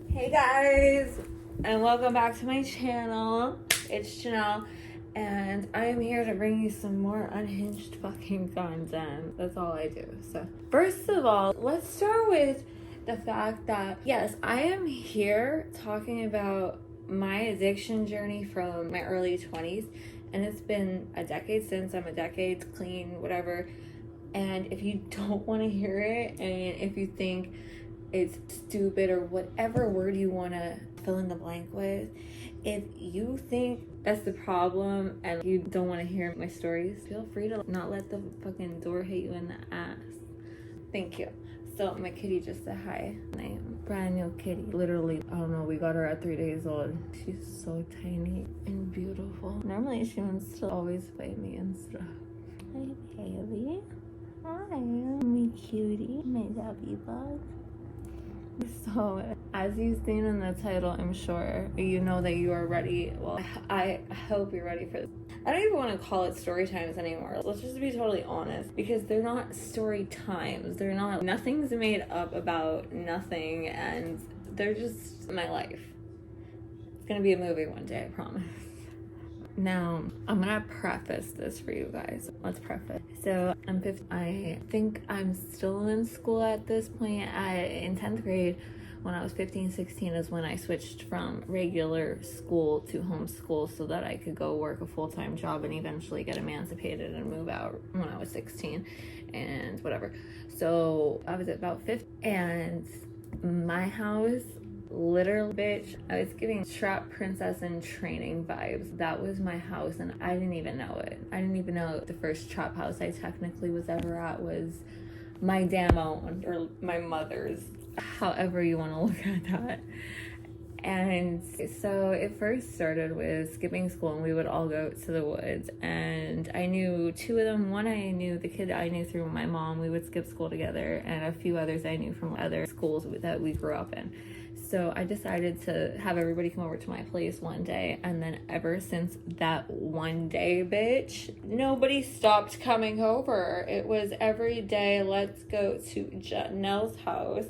Hey guys, and welcome back to my channel. It's Janelle, and I am here to bring you some more unhinged fucking content. That's all I do. So, first of all, let's start with the fact that, yes, I am here talking about my addiction journey from my early 20s, and it's been a decade since. I'm a decade clean, whatever. And if you don't want to hear it, and if you think it's stupid or whatever word you want to fill in the blank with, if you think that's the problem and you don't want to hear my stories, feel free to not let the fucking door hit you in the ass. Thank you. So my kitty just said hi. Brand new kitty. Literally, I don't know, we got her at 3 days old. She's so tiny and beautiful. Normally she wants to always fight me and stuff. Hi, Haley. Hi, my cutie, my lovey bug. So, as you've seen in the title, I'm sure you know that you are ready. Well, I hope you're ready for this. I don't even want to call it story times anymore. Let's just be totally honest, because they're not story times. They're not, nothing's made up about nothing, and they're just my life. It's gonna be a movie one day, I promise. Now, I'm gonna preface this for you guys. Let's preface. So, I'm 15. I think I'm still in school at this point. In 10th grade, when I was 15, 16 is when I switched from regular school to homeschool so that I could go work a full-time job and eventually get emancipated and move out when I was 16 and whatever. So, I was about 15, and my house, literal bitch, I was giving trap princess in training vibes. That was my house, and I didn't even know it. I didn't even know the first trap house I technically was ever at was my damn own, or my mother's, however you want to look at that. And so it first started with skipping school, and we would all go to the woods, and I knew two of them. One, I knew the kid I knew through my mom. We would skip school together, and a few others I knew from other schools that we grew up in. So I decided to have everybody come over to my place one day, and then ever since that one day, bitch, nobody stopped coming over. It was every day, let's go to Nell's house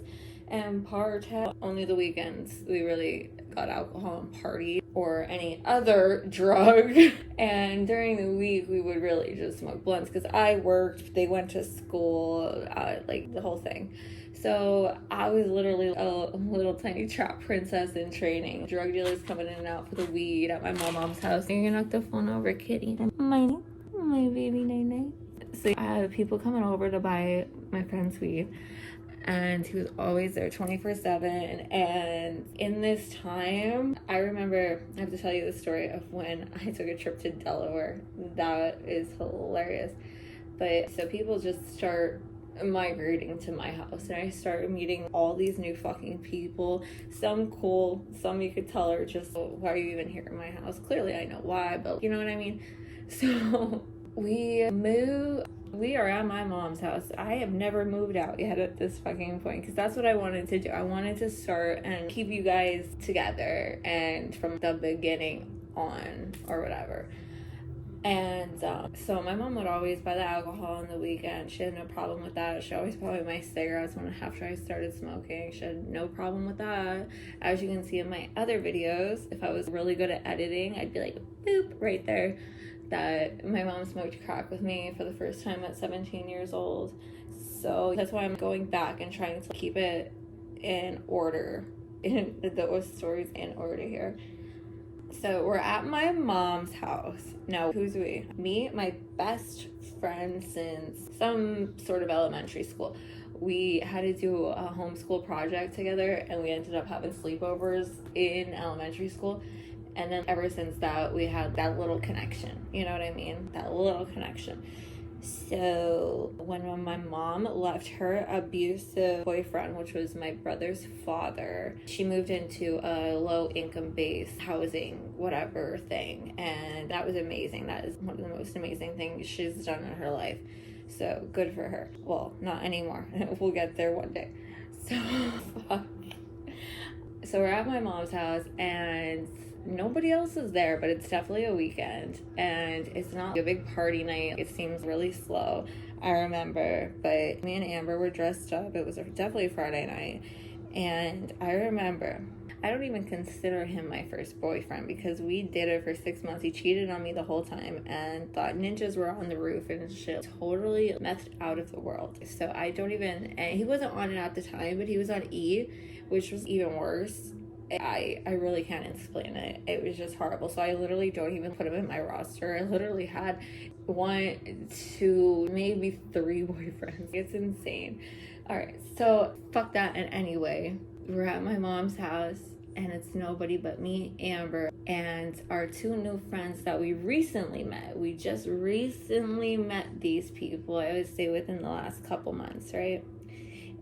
and party. Only the weekends we really got alcohol and party or any other drug. And during the week we would really just smoke blunts because I worked, they went to school, like the whole thing. So I was literally a little tiny trap princess in training. Drug dealers coming in and out for the weed at my mom's house. You knock the phone over, kitty. My baby Nene. So I had people coming over to buy my friend's weed, and he was always there 24/7. And in this time, I remember, I have to tell you the story of when I took a trip to Delaware. That is hilarious. But so people just start migrating to my house, and I started meeting all these new fucking people, some cool, some you could tell are just, oh, why are you even here in my house? Clearly I know why, but you know what I mean. So we are at my mom's house. I have never moved out yet at this fucking point, because that's what I wanted to do. I wanted to start and keep you guys together, and from the beginning on, or whatever. And so my mom would always buy the alcohol on the weekend. She had no problem with that. She always bought me my cigarettes when after I started smoking. She had no problem with that. As you can see in my other videos, if I was really good at editing, I'd be like, boop, right there, that my mom smoked crack with me for the first time at 17 years old. So that's why I'm going back and trying to keep it in order, in those stories in order here. So we're at my mom's house. Now, who's we? Me, my best friend since some sort of elementary school. We had to do a homeschool project together, and we ended up having sleepovers in elementary school. And then ever since that, we had that little connection. You know what I mean? That little connection. So when my mom left her abusive boyfriend, which was my brother's father, she moved into a low income based housing, whatever thing. And that was amazing. That is one of the most amazing things she's done in her life. So good for her. Well, not anymore. We'll get there one day. So we're at my mom's house, and nobody else is there, but it's definitely a weekend, and it's not a big party night. It seems really slow, I remember, but me and Amber were dressed up. It was definitely Friday night, And I remember, I don't even consider him my first boyfriend because we dated for 6 months. He cheated on me the whole time and thought ninjas were on the roof and shit. Totally messed out of the world. So I don't even, and he wasn't on it at the time, but he was on E, which was even worse. I really can't explain it. It was just horrible. So I literally don't even put him in my roster. I literally had 1, 2, maybe 3 boyfriends. It's insane. All right, so fuck that. And anyway, we're at my mom's house and it's nobody but me, Amber, and our 2 new friends that we recently met. We just recently met these people, I would say within the last couple months, right?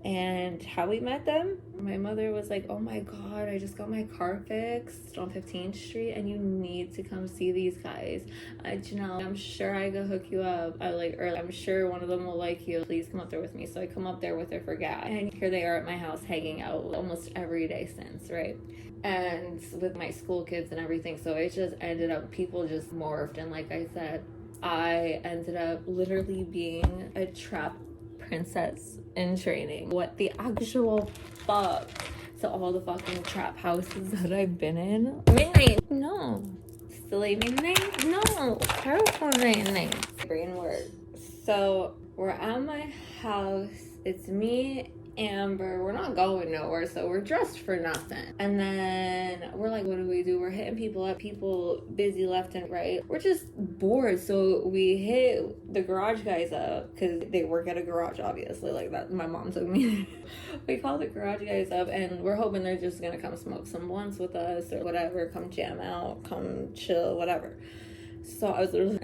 And how we met them, my mother was like, oh my god, I just got my car fixed on 15th Street and you need to come see these guys. Janelle, I'm sure I could hook you up. I'm sure one of them will like you. Please come up there with me. So I come up there with her for gas. And here they are at my house hanging out almost every day since, right? And with my school kids and everything. So it just ended up, people just morphed. And like I said, I ended up literally being a trap princess in training. What the actual fuck? So all the fucking trap houses that I've been in. Midnight? No. Still a midnight? No. Terrible midnight. Brain work. So we're at my house. It's me, Amber. We're not going nowhere, so we're dressed for nothing. And then we're like, what do? We're hitting people up, people busy left and right. We're just bored, so we hit the garage guys up because they work at a garage, obviously, like that. My mom took me. We call the garage guys up, and we're hoping they're just gonna come smoke some blunts with us or whatever, come jam out, come chill, whatever. So I was literally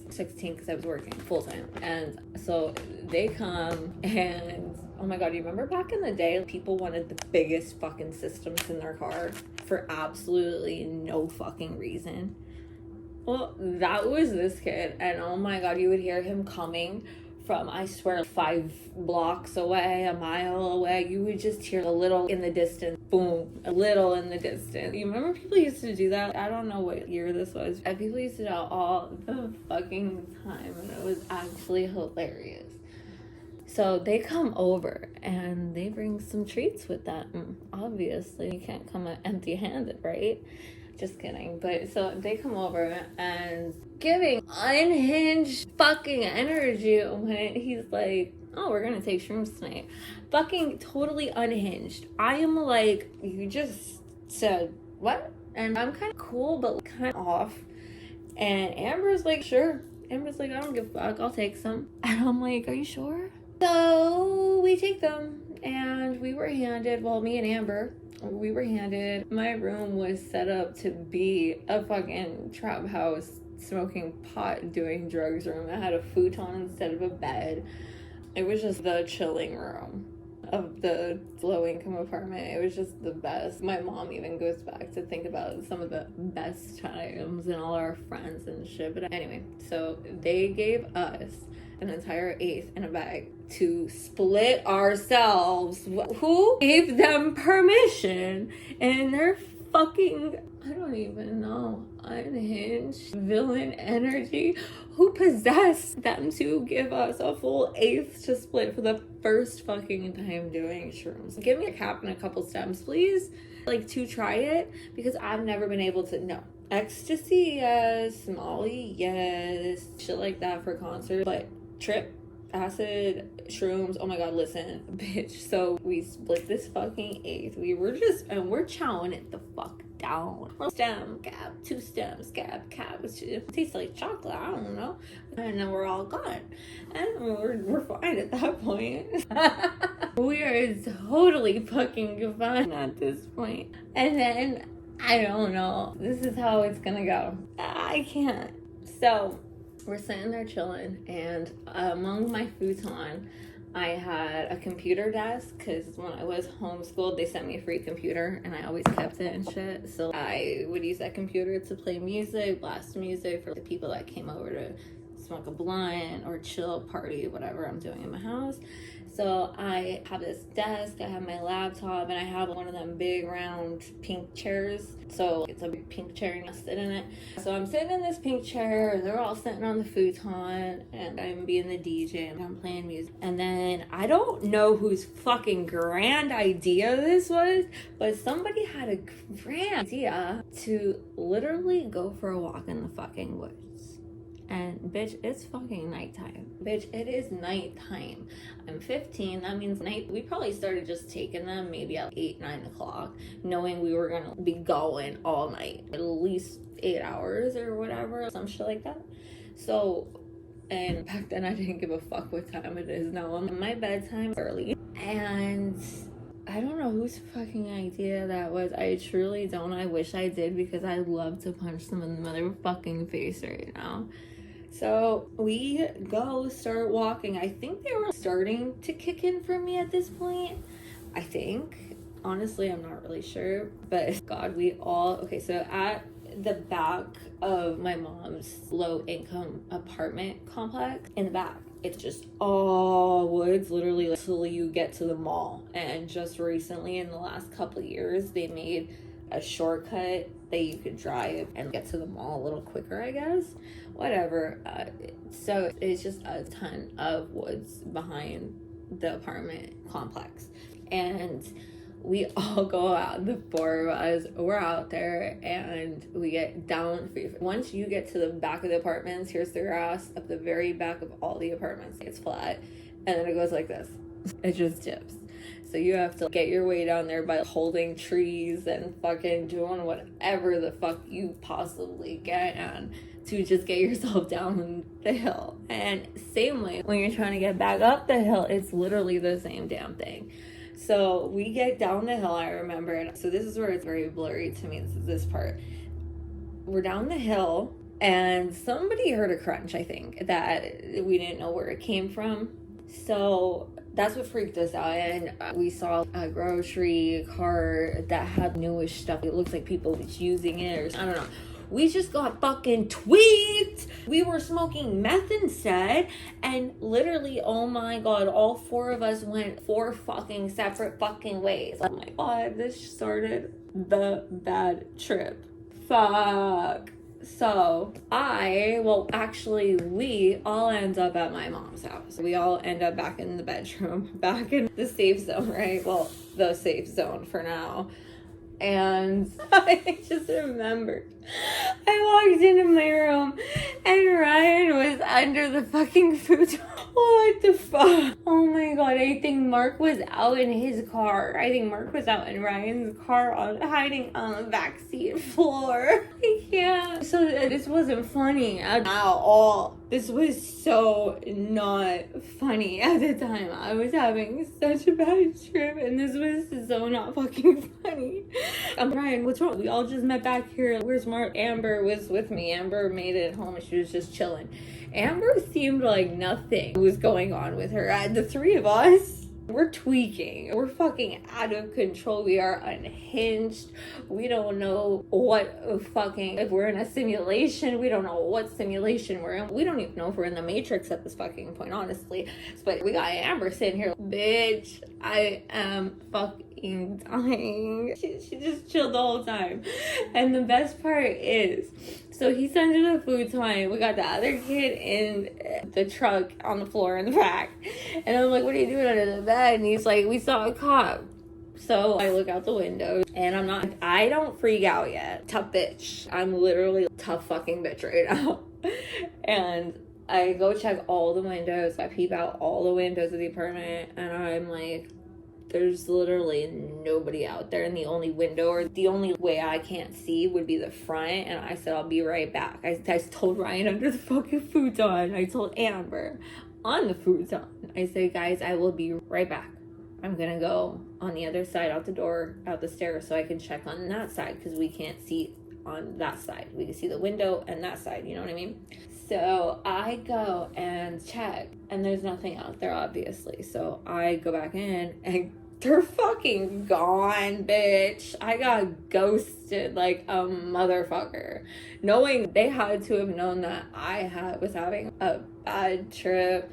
16 because I was working full time, and so they come and oh my god, you remember back in the day people wanted the biggest fucking systems in their car for absolutely no fucking reason? Well, that was this kid, and oh my god, you would hear him coming from, I swear, 5 blocks away, a mile away. You would just hear a little in the distance, boom, a little in the distance. You remember people used to do that? I don't know what year this was. And people used to do it all the fucking time, and it was actually hilarious. So they come over and they bring some treats with them. Obviously, you can't come empty-handed, right? Just kidding. But so they come over and giving unhinged fucking energy when he's like, oh, we're gonna take shrooms tonight. Fucking totally unhinged. I am like, you just said what? And I'm kind of cool, but kind of off. And Amber's like, sure. Amber's like, I don't give a fuck, I'll take some. And I'm like, are you sure? So we take them, and we were handed, well, me and Amber, we were handed, my room was set up to be a fucking trap house, smoking pot, doing drugs room. It had a futon instead of a bed. It was just the chilling room of the low-income apartment. It was just the best. My mom even goes back to think about some of the best times and all our friends and shit. But anyway, so they gave us an entire eighth in a bag to split ourselves. Who gave them permission? And they're fucking, I don't even know, unhinged villain energy. Who possessed them to give us a full eighth to split for the first fucking time doing shrooms? Give me a cap and a couple stems, please. Like, to try it, because I've never been able to, no. Ecstasy, yes. Molly, yes. Shit like that for concert. But trip, acid, shrooms, oh my god, listen, bitch. So we split this fucking eighth. We were just, and we're chowing it the fuck down. Stem, cap, 2 stems, cap, it tastes like chocolate, I don't know. And then we're all gone. And we're fine at that point. We are totally fucking fine at this point. And then, I don't know, this is how it's gonna go. I can't. So we're sitting there chilling, and among my futon, I had a computer desk, because when I was homeschooled, they sent me a free computer, and I always kept it and shit. So I would use that computer to play music, blast music for the people that came over to smoke a blunt or chill, party, whatever I'm doing in my house. So I have this desk, I have my laptop, and I have one of them big round pink chairs. So it's a big pink chair and I sit in it. So I'm sitting in this pink chair, they're all sitting on the futon, and I'm being the DJ and I'm playing music. And then I don't know whose fucking grand idea this was, but somebody had a grand idea to literally go for a walk in the fucking woods. And bitch, it's fucking nighttime. Bitch, it is nighttime. I'm 15, that means night. We probably started just taking them maybe at 8, 9 o'clock, knowing we were gonna be going all night, at least 8 hours or whatever, some shit like that. So, and back then I didn't give a fuck what time it is now. My bedtime early, and I don't know whose fucking idea that was. I truly don't. I wish I did, because I'd love to punch them in the motherfucking face right now. So we go start walking. I think they were starting to kick in for me at this point. I think. Honestly, I'm not really sure. But God, okay, so at the back of my mom's low income apartment complex, in the back, it's just all woods, literally until you get to the mall. And just recently, in the last couple of years, they made a shortcut that you could drive and get to the mall a little quicker, I guess. Whatever. So it's just a ton of woods behind the apartment complex. And we all go out, the 4 of us, we're out there, and we get down. Once you get to the back of the apartments, here's the grass up the very back of all the apartments. It's flat, and then it goes like this. It just dips. So you have to get your way down there by holding trees and fucking doing whatever the fuck you possibly can to just get yourself down the hill. And same way, when you're trying to get back up the hill, it's literally the same damn thing. So we get down the hill, I remember, and so this is where it's very blurry to me, this part. We're down the hill, and somebody heard a crunch, I think, that we didn't know where it came from. So that's what freaked us out, and we saw a grocery cart that had newish stuff. It looks like people was using it, or I don't know. We just got fucking tweaked. We were smoking meth instead, and literally, oh my God, all 4 of us went 4 fucking separate fucking ways. Oh my God, this started the bad trip. Fuck. So we all end up at my mom's house. We all end up back in the bedroom, back in the safe zone, right? Well, the safe zone for now. And I just remembered, I walked into my room and Ryan was under the fucking futon. What the fuck? Oh my God, I think Mark was out in his car. I think Mark was out in Ryan's car hiding on the backseat floor. Yeah. So this wasn't funny at all. This was so not funny at the time. I was having such a bad trip, and this was so not fucking funny. Ryan, what's wrong? We all just met back here. Where's Mark? Amber was with me. Amber made it home, and she was just chilling. Amber seemed like nothing was going on with her. The 3 of us, we're tweaking. We're fucking out of control. We are unhinged. We don't know if we're in a simulation. We don't know what simulation we're in. We don't even know if we're in the Matrix at this fucking point, honestly. But we got Amber sitting here. Bitch, I am fucking dying. She just chilled the whole time. And the best part is, so he's under the futon. We got the other kid in the truck on the floor in the back. And I'm like, what are you doing under the bed? And he's like, we saw a cop. So I look out the window, and I don't freak out yet. Tough bitch. I'm literally a tough fucking bitch right now. And I go check all the windows. I peep out all the windows of the apartment, and I'm like, there's literally nobody out there, and the only window or the only way I can't see would be the front. And I said, I'll be right back. I told Ryan under the fucking futon. I told Amber on the futon. I said, guys, I will be right back. I'm gonna go on the other side, out the stairs, so I can check on that side, because we can't see on that side. We can see the window and that side, you know what I mean? So I go and check, and there's nothing out there, obviously. So I go back in, and they're fucking gone, bitch. I got ghosted like a motherfucker. Knowing they had to have known that I was having a bad trip.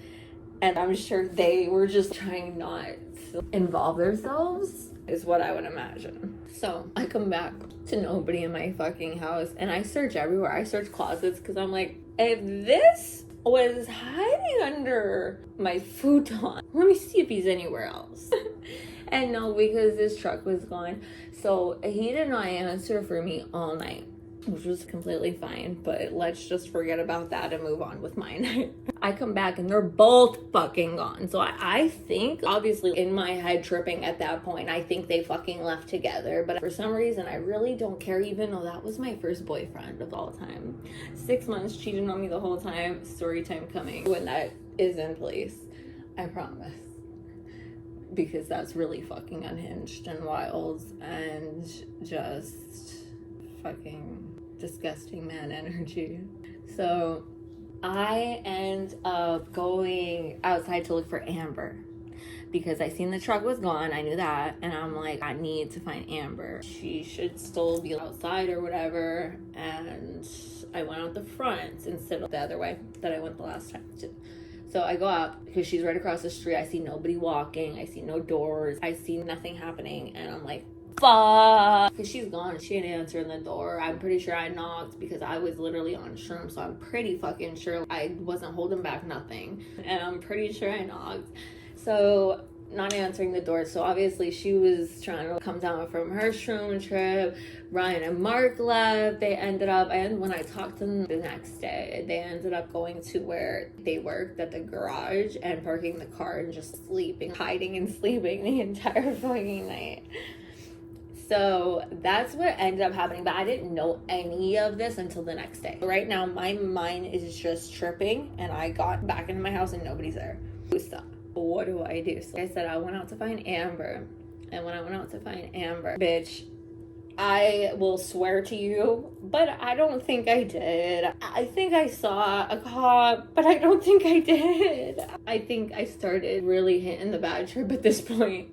And I'm sure they were just trying not to involve themselves, is what I would imagine. So I come back to nobody in my fucking house, and I search everywhere. I search closets because I'm like, if this was hiding under my futon, let me see if he's anywhere else. And no, because his truck was gone. So he did not answer for me all night, which was completely fine, but let's just forget about that and move on with mine. I come back and they're both fucking gone. So I think, obviously in my head tripping at that point, I think they fucking left together. But for some reason, I really don't care, even though that was my first boyfriend of all time. 6 months cheating on me the whole time. Story time coming when that is in place. I promise. Because that's really fucking unhinged and wild and just fucking disgusting man energy. So I end up going outside to look for Amber because I seen the truck was gone. I knew that, and I'm like, I need to find Amber. She should still be outside or whatever. And I went out the front instead of the other way that I went the last time. So I go out because she's right across the street. I see nobody walking. I see no doors. I see nothing happening. And I'm like, fuck. Because she's gone. She didn't answer the door. I'm pretty sure I knocked because I was literally on shrooms. So I'm pretty fucking sure I wasn't holding back nothing. And I'm pretty sure I knocked. So not answering the door. So obviously she was trying to come down from her shroom trip. Ryan and Mark left. They ended up, and when I talked to them the next day, they ended up going to where they worked at the garage and parking the car and just sleeping, hiding and sleeping the entire fucking night. So that's what ended up happening, but I didn't know any of this until the next day. Right now, my mind is just tripping, and I got back into my house and nobody's there. Stop. What do I do? So I said I went out to find Amber, and when I went out to find Amber, bitch, I will swear to you, but I don't think I did. I think I saw a cop, but I don't think I did. I think I started really hitting the bad trip at this point.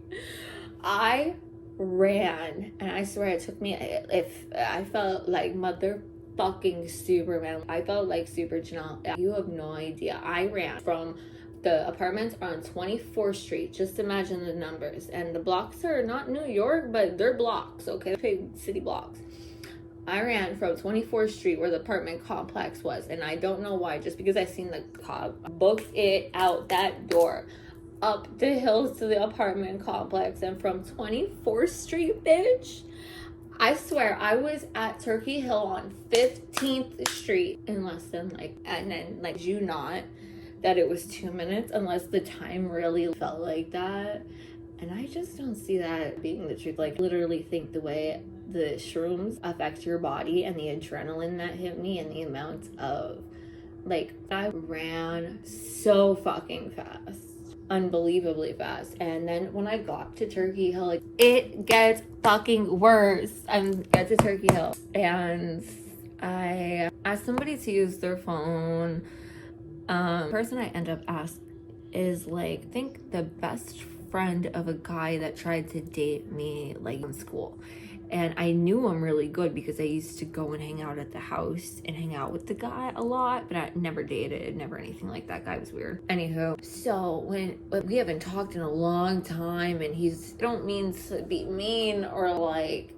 I ran, and I swear it took me, if I felt like motherfucking Superman. I felt like Super Janelle. You have no idea. I ran from the apartments are on 24th Street. Just imagine the numbers. And the blocks are not New York, but they're blocks, okay? Big city blocks. I ran from 24th Street where the apartment complex was. And I don't know why, just because I seen the cop book it out that door, up the hills to the apartment complex. And from 24th Street, bitch, I swear I was at Turkey Hill on 15th Street in less than and then you not that it was 2 minutes, unless the time really felt like that. And I just don't see that being the truth. Literally think the way the shrooms affect your body and the adrenaline that hit me and the amount of, I ran so fucking fast. Unbelievably fast. And then when I got to Turkey Hill, it gets fucking worse. I get to Turkey Hill, and I asked somebody to use their phone. The person I end up asking is think the best friend of a guy that tried to date me in school. And I knew him really good because I used to go and hang out at the house and hang out with the guy a lot, but I never dated, never anything like that. Guy was weird. Anywho, so when we haven't talked in a long time, and I don't mean to be mean or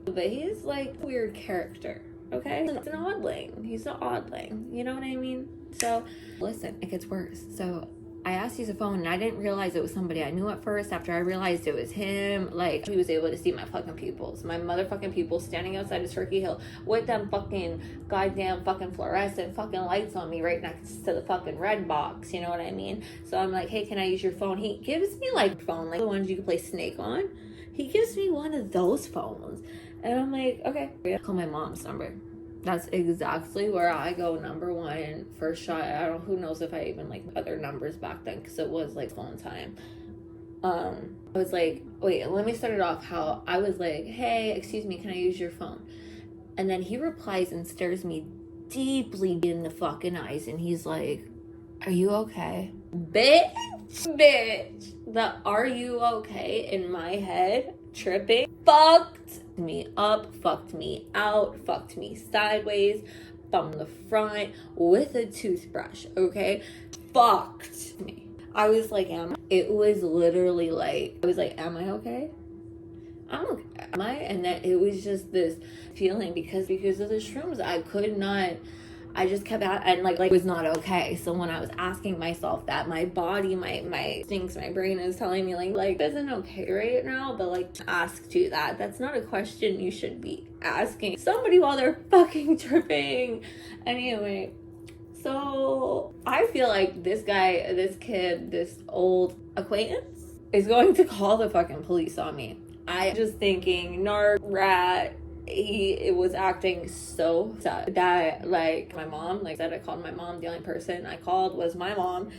but he's a weird character. Okay? It's an oddling. He's an oddling. You know what I mean? So, listen, it gets worse. So, I asked to use a phone, and I didn't realize it was somebody I knew at first. After I realized it was him, he was able to see my fucking pupils. My motherfucking pupils standing outside of Turkey Hill with them fucking goddamn fucking fluorescent fucking lights on me right next to the fucking red box. You know what I mean? So, I'm like, hey, can I use your phone? He gives me, phone, the ones you can play Snake on. He gives me one of those phones. And I'm like, okay. I call my mom's number. That's exactly where I go. Number one, first shot. I don't, who knows if I even other numbers back then, because it was phone time. I was wait, let me start it off how I was hey, excuse me, can I use your phone? And then he replies and stares me deeply in the fucking eyes, and he's like, are you okay? Bitch. The are you okay in my head tripping fucked me up, fucked me out, fucked me sideways from the front with a toothbrush, okay? Fucked me. I was like, it was literally like, I was like, am I okay? I'm okay. Am I? And then it was just this feeling because of the shrooms, I could not, I just kept out and like was not okay. So when I was asking myself that, my body, my instincts, my brain is telling me like isn't okay right now, but like ask you that. That's not a question you should be asking somebody while they're fucking tripping. Anyway, so I feel like this guy, this kid, this old acquaintance is going to call the fucking police on me. I just thinking narc rat. It was acting so sad that like my mom, like I said, I called my mom. The only person I called was my mom,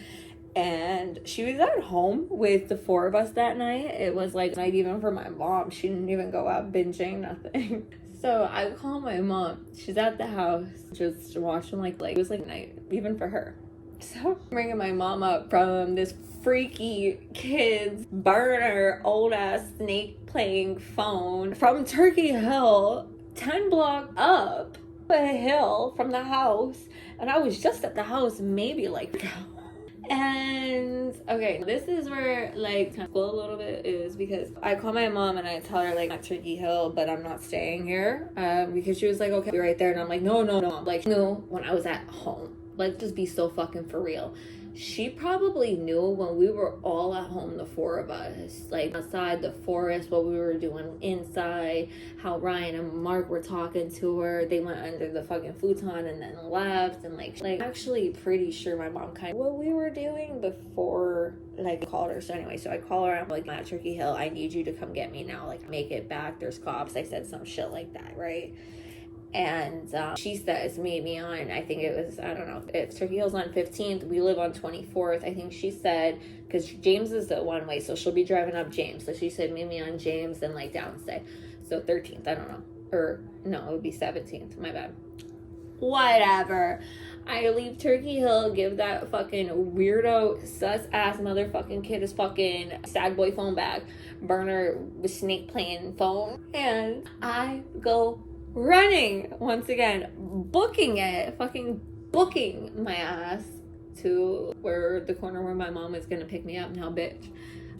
and she was at home with the four of us that night. It was like night even for my mom. She didn't even go out binging, nothing. So I called my mom. She's at the house just watching like it was like night even for her. So I'm ringing my mom up from this freaky kid's burner old ass snake playing phone from Turkey Hill, 10 blocks up a hill from the house, and I was just at the house maybe like. And okay, this is where like kind of cool a little bit is because I call my mom and I tell her like at Turkey Hill, but I'm not staying here because she was like, okay, be right there, and I'm like, no, I'm like, no, when I was at home. Let's just be so fucking for real. She probably knew when we were all at home, the four of us, like outside the forest, what we were doing inside, how Ryan and Mark were talking to her. They went under the fucking futon and then left. And like actually pretty sure my mom kind of what we were doing before like I called her. So anyway, so I call her. I'm like, at Turkey Hill, I need you to come get me now. Like make it back. There's cops. I said some shit like that, right? And she says, meet me on, I think it was, I don't know, if Turkey Hill's on 15th, we live on 24th. I think she said, because James is the one way, so she'll be driving up James. So she said, meet me on James and like downstay. So 13th, I don't know. Or no, it would be 17th, my bad. Whatever. I leave Turkey Hill, give that fucking weirdo, sus ass motherfucking kid his fucking sad boy phone back, burner with snake playing phone, and I go running once again, booking my ass to where the corner where my mom is gonna pick me up. Now bitch,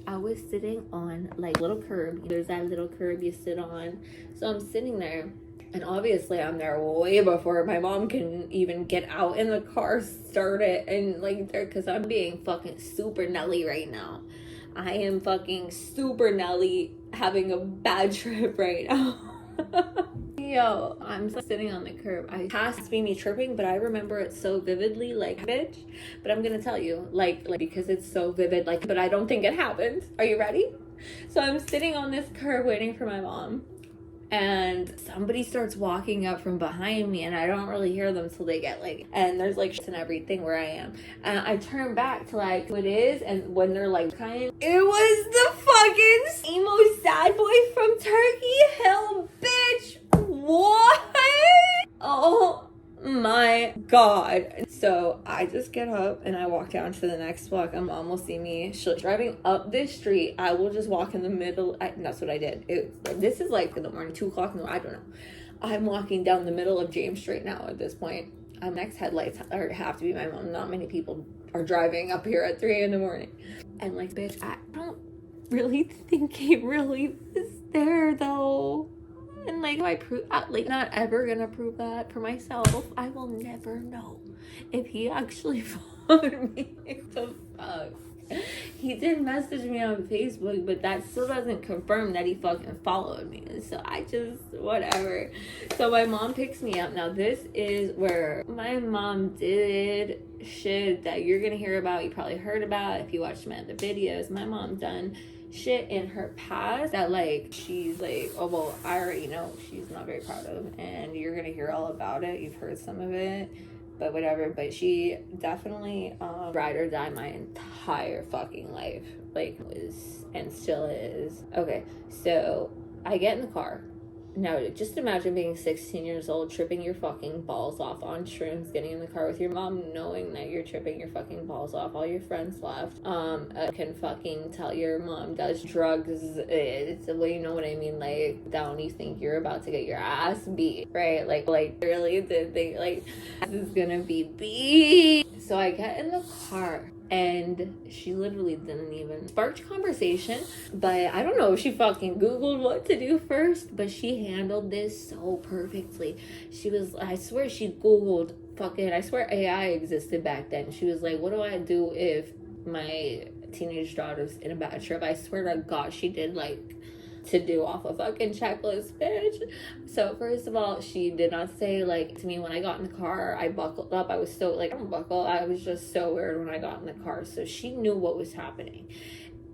I was sitting on like little curb. There's that little curb you sit on. So I'm sitting there, and obviously I'm there way before my mom can even get out in the car, start it, and like there, because I'm being fucking super Nelly right now. I am fucking super Nelly, having a bad trip right now. Yo, I'm sitting on the curb. I passed me tripping, but I remember it so vividly, like, bitch. But I'm gonna tell you, like because it's so vivid, like, but I don't think it happened. Are you ready? So I'm sitting on this curb waiting for my mom, and somebody starts walking up from behind me, and I don't really hear them till they get like, and there's like shit and everything where I am, and I turn back to like who it is, and when they're like kind, it was the fucking emo sad boy from Turkey Hill, bitch. What? Oh my god. So I just get up and I walk down to the next block. My mom will see me. She's driving up this street. I will just walk in the middle. And that's what I did. This is like in the morning, 2 o'clock in the morning. I don't know. I'm walking down the middle of James Street now at this point. Next headlights have to be my mom. Not many people are driving up here at 3 in the morning. And like, bitch, I don't really think he really is there though. And like, I prove, like, not ever gonna prove that for myself. I will never know if he actually followed me. The fuck. He did message me on Facebook, but that still doesn't confirm that he fucking followed me. So I just, whatever. So my mom picks me up. Now this is where my mom did shit that you're gonna hear about. You probably heard about if you watched my other videos. My mom done shit in her past that like she's like, oh well, I already know she's not very proud of, and you're gonna hear all about it. You've heard some of it, but whatever. But she definitely ride or die my entire fucking life, like was and still is. Okay, so I get in the car. Now, just imagine being 16 years old, tripping your fucking balls off on shrooms, getting in the car with your mom, knowing that you're tripping your fucking balls off. All your friends left. Can fucking tell your mom does drugs. It's, well, you know what I mean? Like, down, you think you're about to get your ass beat, right? Like really did think, like, this is gonna be beat. So I get in the car, And she literally didn't even spark conversation. But I don't know if she fucking Googled what to do first, but she handled this so perfectly. She was, I swear she Googled fucking, I swear AI existed back then. She was like, what do I do if my teenage daughter's in a bad trip? I swear to God, she did like to do off a fucking checklist, bitch. So first of all, she did not say like to me when I got in the car, I buckled up. I was so like, I don't buckle. I was just so weird when I got in the car. So she knew what was happening.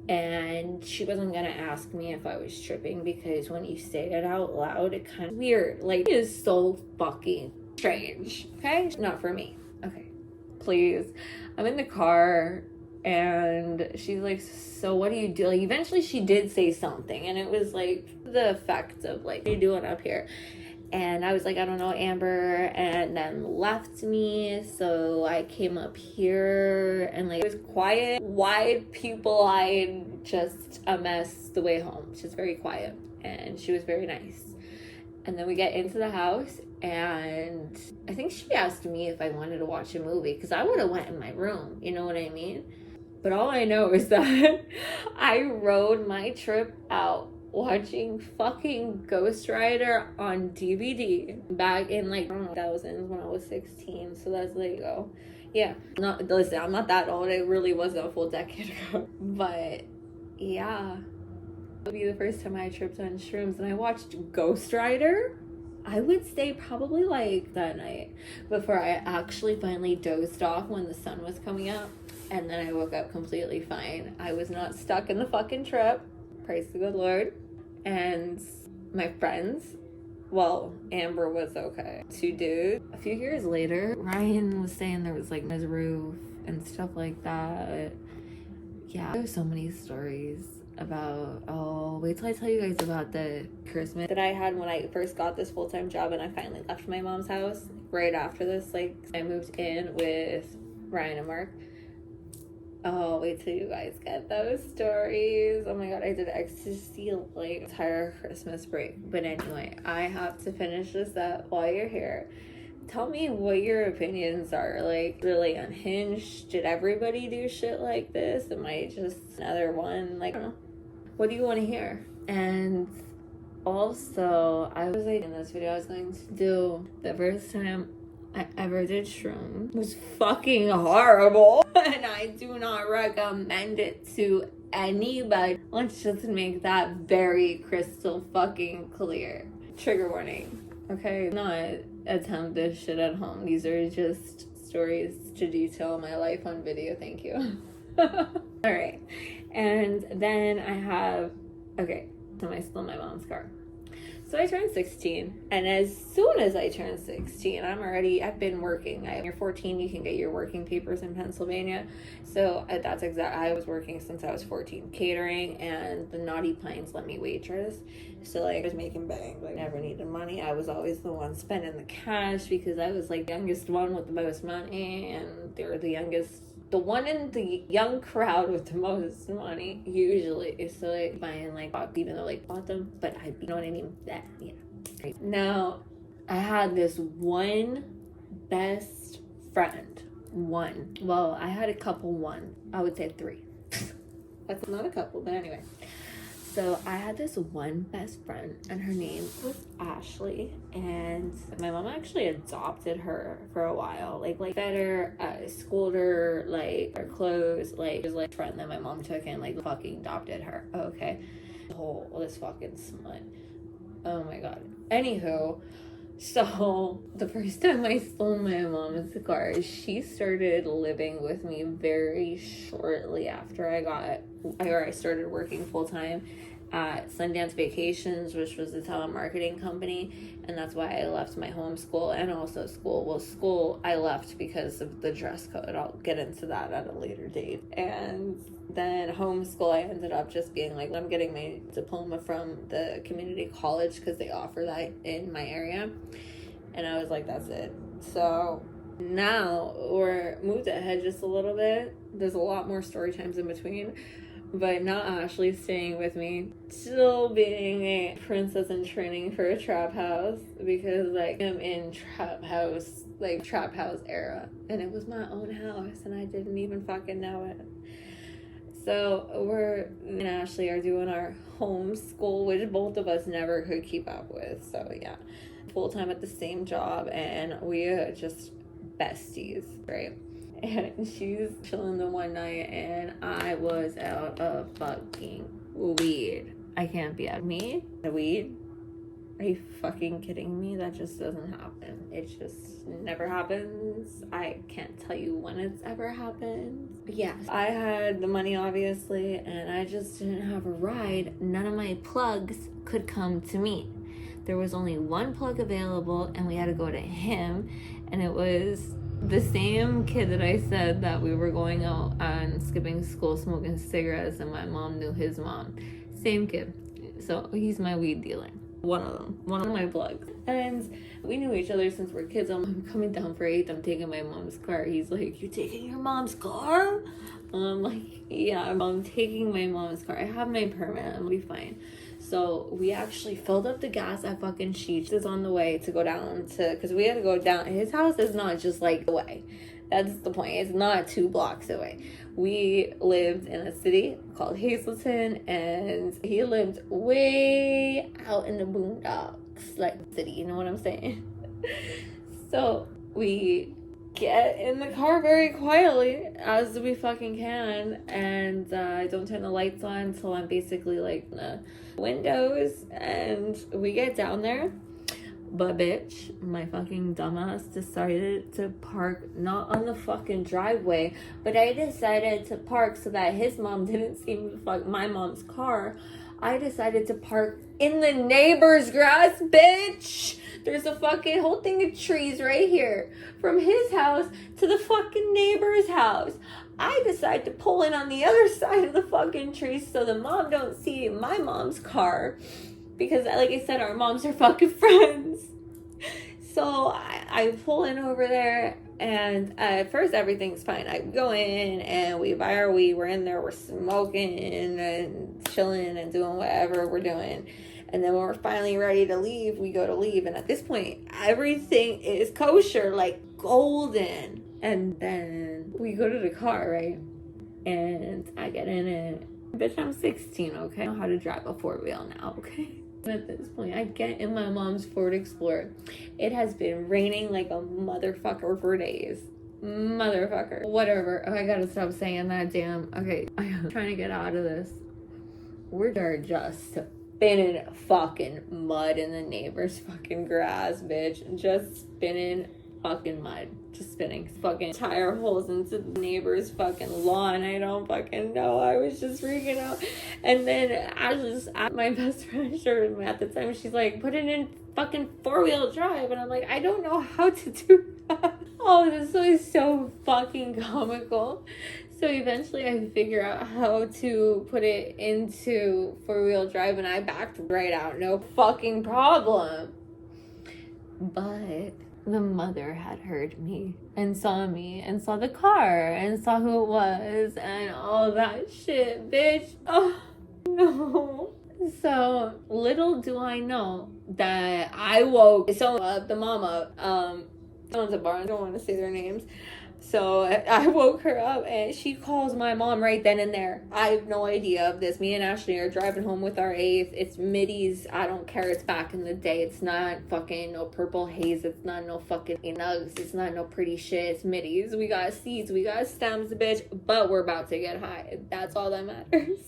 And she wasn't gonna ask me if I was tripping, because when you say it out loud, it kind of weird. Like, it is so fucking strange. Okay? Not for me. Okay. Please. I'm in the car and she's like, so what do you do? Like, eventually she did say something, and it was like the effect of like, what are you doing up here? And I was like, I don't know, Amber, and then left me. So I came up here and like, it was quiet, wide pupil-eyed, just a mess the way home. She's very quiet and she was very nice. And then we get into the house, and I think she asked me if I wanted to watch a movie, because I would have went in my room, you know what I mean? But all I know is that I rode my trip out watching fucking Ghost Rider on DVD back in like, I don't know, thousands, when I was 16. So that's like, oh yeah, listen, I'm not that old. It really wasn't a full decade ago. But yeah, it'll be the first time I tripped on shrooms and I watched Ghost Rider. I would say probably like that night before I actually finally dozed off when the sun was coming up, and then I woke up completely fine. I was not stuck in the fucking trip. Praise the good Lord. And my friends, well, Amber was okay. Two dudes. A few years later, Ryan was saying there was like his roof and stuff like that. Yeah, there's so many stories about, oh, wait till I tell you guys about the Christmas that I had when I first got this full-time job and I finally left my mom's house. Right after this, like, I moved in with Ryan and Mark. Oh, wait till you guys get those stories. Oh my God, I did ecstasy like entire Christmas break. But anyway, I have to finish this up while you're here. Tell me what your opinions are. Like, really unhinged? Did everybody do shit like this? Am I just another one? Like, I don't know. What do you want to hear? And also, I was like, in this video, I was going to do the first time I ever did shrooms. It was fucking horrible. And I do not recommend it to anybody. Let's just make that very crystal fucking clear. Trigger warning. Okay? Not attempt this shit at home. These are just stories to detail my life on video. Thank you. Alright. And then I have, okay, am I still in my mom's car? So I turned 16, and as soon as I turned 16, I've been working. When you're 14, you can get your working papers in Pennsylvania. So that's I was working since I was 14, catering, and the Naughty Pines let me waitress. So like, I was making bank, like, never needed money. I was always the one spending the cash because I was like the youngest one with the most money, and they were the one in the young crowd with the most money, usually. So like, buying like, even though like bought them, but you know what I mean? That, yeah. Right. Now, I had this one best friend. Well, I had a couple, I would say 3. That's not a couple, but anyway. So I had this one best friend, and her name was Ashley, and my mom actually adopted her for a while, like fed her, schooled her, like her clothes, like was like a friend that my mom took and like fucking adopted her. Okay, oh, this fucking smut. Oh my God. Anywho, so the first time I stole my mom's car, she started living with me very shortly after I started working full time at Sundance Vacations, which was a telemarketing company, and that's why I left my homeschool and also school. Well, school I left because of the dress code. I'll get into that at a later date. And then homeschool, I ended up just being like, I'm getting my diploma from the community college because they offer that in my area. And I was like, that's it. So now we're moved ahead just a little bit. There's a lot more story times in between. but not Ashley staying with me. Still being a princess in training for a trap house, because like I'm in trap house era, and it was my own house and I didn't even fucking know it. So me and Ashley are doing our homeschool, which both of us never could keep up with. So yeah, full time at the same job, and we are just besties, right? And she's chilling the one night, and I was out of fucking weed. I can't be out. Me? The weed? Are you fucking kidding me? That just doesn't happen. It just never happens. I can't tell you when it's ever happened. But yeah, I had the money, obviously, and I just didn't have a ride. None of my plugs could come to me. There was only one plug available, and we had to go to him, and it was the same kid that I said that we were going out and skipping school smoking cigarettes, and my mom knew his mom. Same kid. So he's my weed dealer. One of my plugs. And we knew each other since we're kids. I'm coming down for 8th. I'm taking my mom's car. He's like, "You taking your mom's car?" I'm like, "Yeah, I'm taking my mom's car. I have my permit. I'll be fine." So we actually filled up the gas at fucking Sheets. Is on the way to go down to, because we had to go down. His house is not just like away. That's the point. It's not 2 blocks away. We lived in a city called Hazleton, and he lived way out in the boondocks, like city, you know what I'm saying? So we get in the car very quietly, as we fucking can, and I don't turn the lights on until I'm basically like in the windows, and we get down there. But bitch, my fucking dumbass decided to park not on the fucking driveway, but I decided to park so that his mom didn't see me fuck my mom's car. I decided to park in the neighbor's grass, bitch. There's a fucking whole thing of trees right here from his house to the fucking neighbor's house. I decide to pull in on the other side of the fucking trees so the mom don't see my mom's car. Because, like I said, our moms are fucking friends. So I pull in over there, and at first everything's fine. I go in, and we buy our weed. We're in there, we're smoking and chilling and doing whatever we're doing. And then when we're finally ready to leave, we go to leave. And at this point, everything is kosher, like golden. And then we go to the car, right? And I get in it. Bitch, I'm 16, okay? I know how to drive a 4-wheel now, okay? At this point, I get in my mom's Ford Explorer. It has been raining like a motherfucker for days. Motherfucker. Whatever. Oh, I gotta stop saying that, damn. Okay, I'm trying to get out of this. We're just spinning fucking mud in the neighbor's fucking grass, bitch. Just spinning fucking mud. Just spinning fucking tire holes into the neighbor's fucking lawn. I don't fucking know. I was just freaking out. And then my best friend at the time, she's like, "Put it in fucking 4-wheel drive." And I'm like, "I don't know how to do that." Oh, this was so fucking comical. So eventually I figure out how to put it into 4-wheel drive, and I backed right out. No fucking problem. But the mother had heard me and saw the car and saw who it was and all that shit, bitch. Oh, no. So little do I know that I woke the mama, someone's a bar, I don't want to say their names. So I woke her up, and she calls my mom right then and there. I have no idea of this. Me and Ashley are driving home with our 8th. It's middies. I don't care. It's back in the day. It's not fucking no purple haze. It's not no fucking nugs. It's not no pretty shit. It's middies. We got seeds. We got stems, bitch. But we're about to get high. That's all that matters.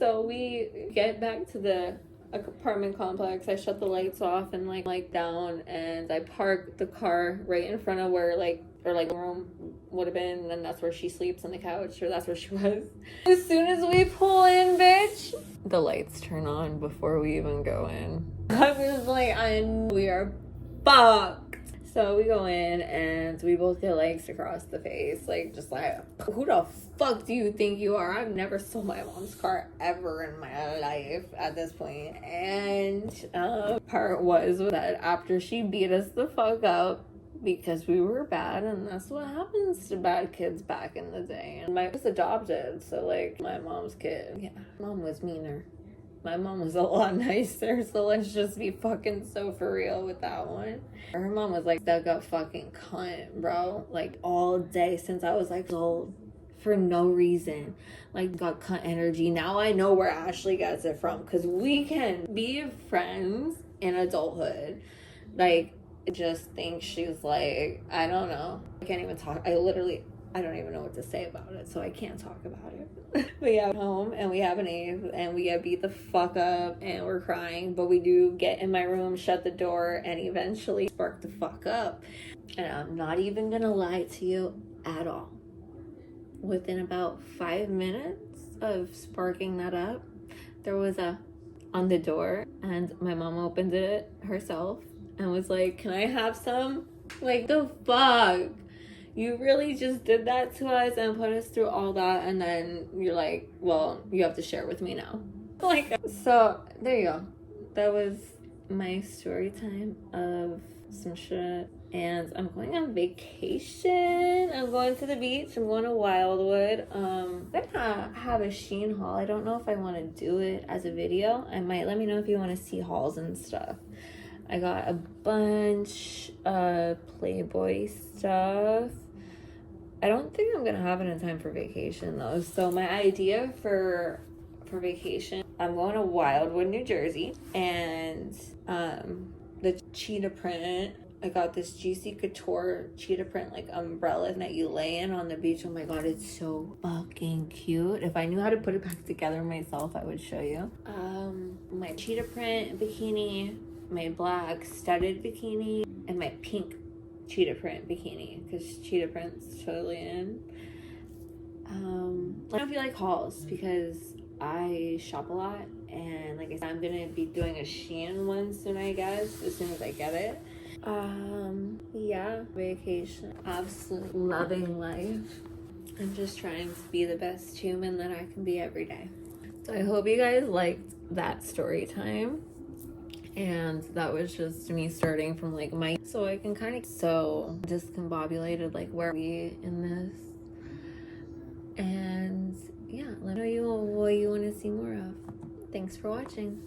So we get back to the apartment complex. I shut the lights off and like down, and I park the car right in front of where the room would have been, and that's where she sleeps on the couch, or that's where she was. As soon as we pull in, bitch, the lights turn on before we even go in. I was like, we are fucked. So we go in, and we both get legs across the face, just like, who the fuck do you think you are? I've never sold my mom's car ever in my life at this point. And part was that after she beat us the fuck up, because we were bad, and that's what happens to bad kids back in the day. And I was adopted, so like my mom's kid. Yeah, mom was meaner. My mom was a lot nicer, so let's just be fucking so for real with that one. Her mom was like stuck up fucking cunt, bro. Like all day since I was like old. For no reason. Like got cunt energy. Now I know where Ashley gets it from. Because we can be friends in adulthood. Like, just think she's like, I don't know. I can't even talk. I don't even know what to say about it, so I can't talk about it. We have home and we have an Eve and we get beat the fuck up and we're crying, but we do get in my room, shut the door, and eventually spark the fuck up. And I'm not even gonna lie to you at all. Within about 5 minutes of sparking that up, there was a on the door, and my mom opened it herself and was like, "Can I have some?" Like, the fuck? You really just did that to us and put us through all that, and then you're like, well, you have to share with me now. Like, so there you go. That was my story time of some shit. And I'm going on vacation. I'm going to the beach. I'm going to Wildwood. I'm gonna have a Shein haul. I don't know if I want to do it as a video. I might. Let me know if you want to see hauls and stuff. I got a bunch of Playboy stuff. I don't think I'm gonna have it in time for vacation though. So my idea for vacation, I'm going to Wildwood, New Jersey, and the cheetah print. I got this Juicy Couture cheetah print like umbrella that you lay in on the beach. Oh my god, it's so fucking cute. If I knew how to put it back together myself, I would show you. My cheetah print bikini, my black studded bikini, and my pink cheetah print bikini, because cheetah print's totally in. I don't know if you like hauls, because I shop a lot, and like I said, I'm gonna be doing a Shein one soon, I guess, as soon as I get it. Yeah, vacation, absolutely loving life. I'm just trying to be the best human that I can be every day. So I hope you guys liked that story time. And that was just me starting from like so I can kind of so discombobulated, like where are we in this. And yeah, let me know what you want to see more of. Thanks for watching.